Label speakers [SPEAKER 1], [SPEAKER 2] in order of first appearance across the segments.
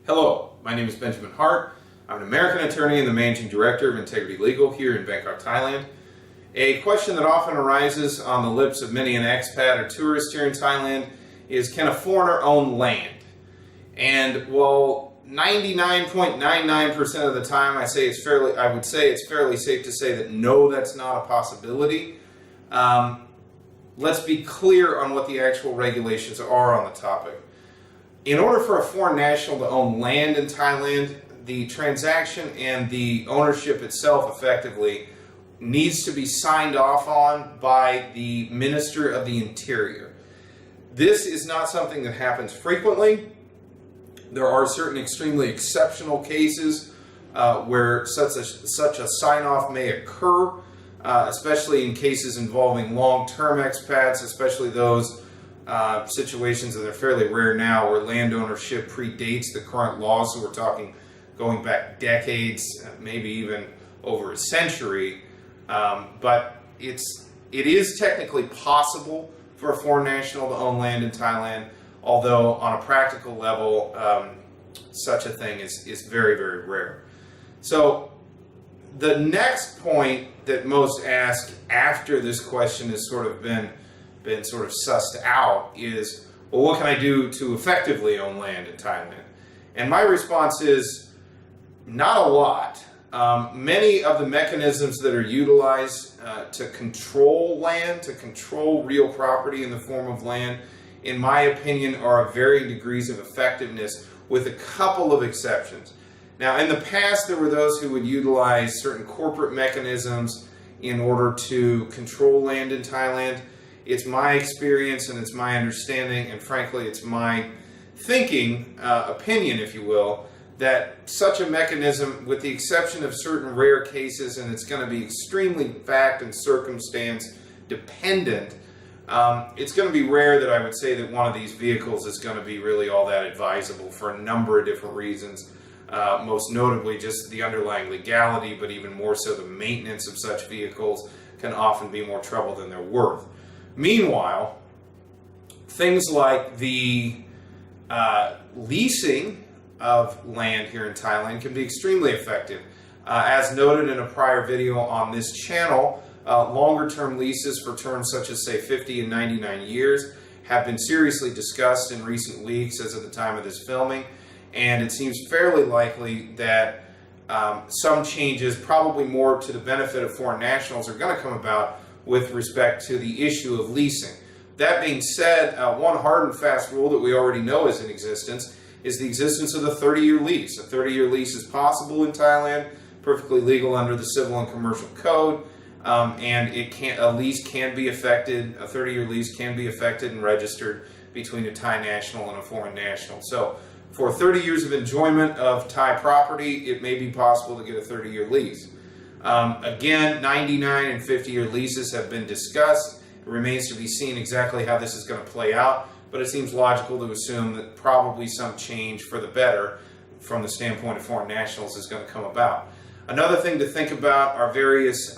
[SPEAKER 1] Hello, my name is Benjamin Hart. I'm an American attorney and the Managing Director of Integrity Legal here in Bangkok, Thailand. A question that often arises on the lips of many an expat or tourist here in Thailand is, can a foreigner own land? And while 99.99% of the time I would say it's fairly safe to say that no, that's not a possibility. Let's be clear on what the actual regulations are on the topic. In order for a foreign national to own land in Thailand, the transaction and the ownership itself effectively needs to be signed off on by the Minister of the Interior. This is not something that happens frequently. There are certain extremely exceptional cases where such a sign-off may occur, especially in cases involving long-term expats, especially those situations that are fairly rare now where land ownership predates the current laws, so we're talking going back decades, maybe even over a century. But it is technically possible for a foreign national to own land in Thailand, although on a practical level, such a thing is very, very rare. So the next point that most ask after this question has sort of been sort of sussed out is, well, what can I do to effectively own land in Thailand? And my response is, not a lot. Many of the mechanisms that are utilized to control land, to control real property in the form of land, in my opinion, are of varying degrees of effectiveness, with a couple of exceptions. Now, in the past, there were those who would utilize certain corporate mechanisms in order to control land in Thailand. It's my experience and it's my understanding, and frankly, it's my thinking, opinion, if you will, that such a mechanism, with the exception of certain rare cases, and it's going to be extremely fact and circumstance dependent, it's going to be rare that I would say that one of these vehicles is going to be really all that advisable for a number of different reasons. Most notably just the underlying legality, but even more so the maintenance of such vehicles can often be more trouble than they're worth. Meanwhile, things like the leasing of land here in Thailand can be extremely effective. As noted in a prior video on this channel, longer term leases for terms such as, say, 50 and 99 years have been seriously discussed in recent weeks as of the time of this filming, and it seems fairly likely that some changes, probably more to the benefit of foreign nationals, are going to come about with respect to the issue of leasing. That being said, one hard and fast rule that we already know is in existence is the existence of the 30-year lease. A 30-year lease is possible in Thailand, perfectly legal under the Civil and Commercial Code, and a lease can be affected, a 30-year lease can be affected and registered between a Thai national and a foreign national. So for 30 years of enjoyment of Thai property, it may be possible to get a 30-year lease. Again, 99 and 50-year leases have been discussed. It remains to be seen exactly how this is going to play out, but it seems logical to assume that probably some change for the better from the standpoint of foreign nationals is going to come about. Another thing to think about are various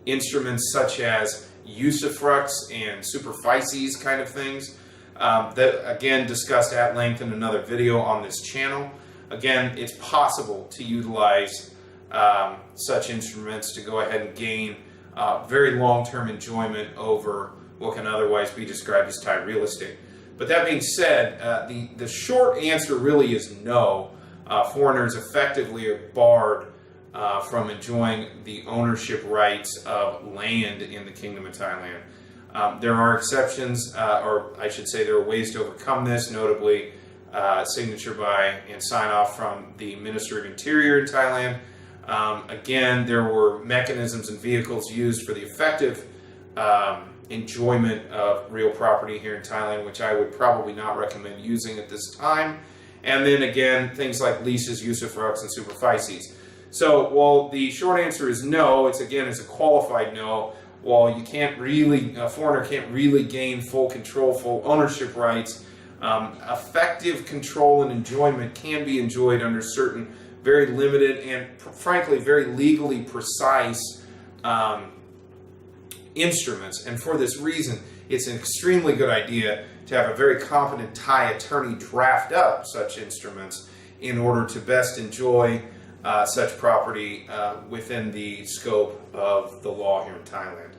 [SPEAKER 1] instruments such as usufructs and superficies kind of things that, again, discussed at length in another video on this channel. Again, it's possible to utilize such instruments to go ahead and gain very long-term enjoyment over what can otherwise be described as Thai real estate. But that being said, the short answer really is no. Foreigners effectively are barred from enjoying the ownership rights of land in the Kingdom of Thailand. There are exceptions, or I should say there are ways to overcome this, notably signature by and sign-off from the Minister of Interior in Thailand. Again, there were mechanisms and vehicles used for the effective enjoyment of real property here in Thailand, which I would probably not recommend using at this time. And then again, things like leases, usufructs, and superficies. So while the short answer is no, it's a qualified no. While a foreigner can't really gain full control, full ownership rights, effective control and enjoyment can be enjoyed under certain very limited and, frankly, very legally precise instruments. And for this reason, it's an extremely good idea to have a very competent Thai attorney draft up such instruments in order to best enjoy such property within the scope of the law here in Thailand.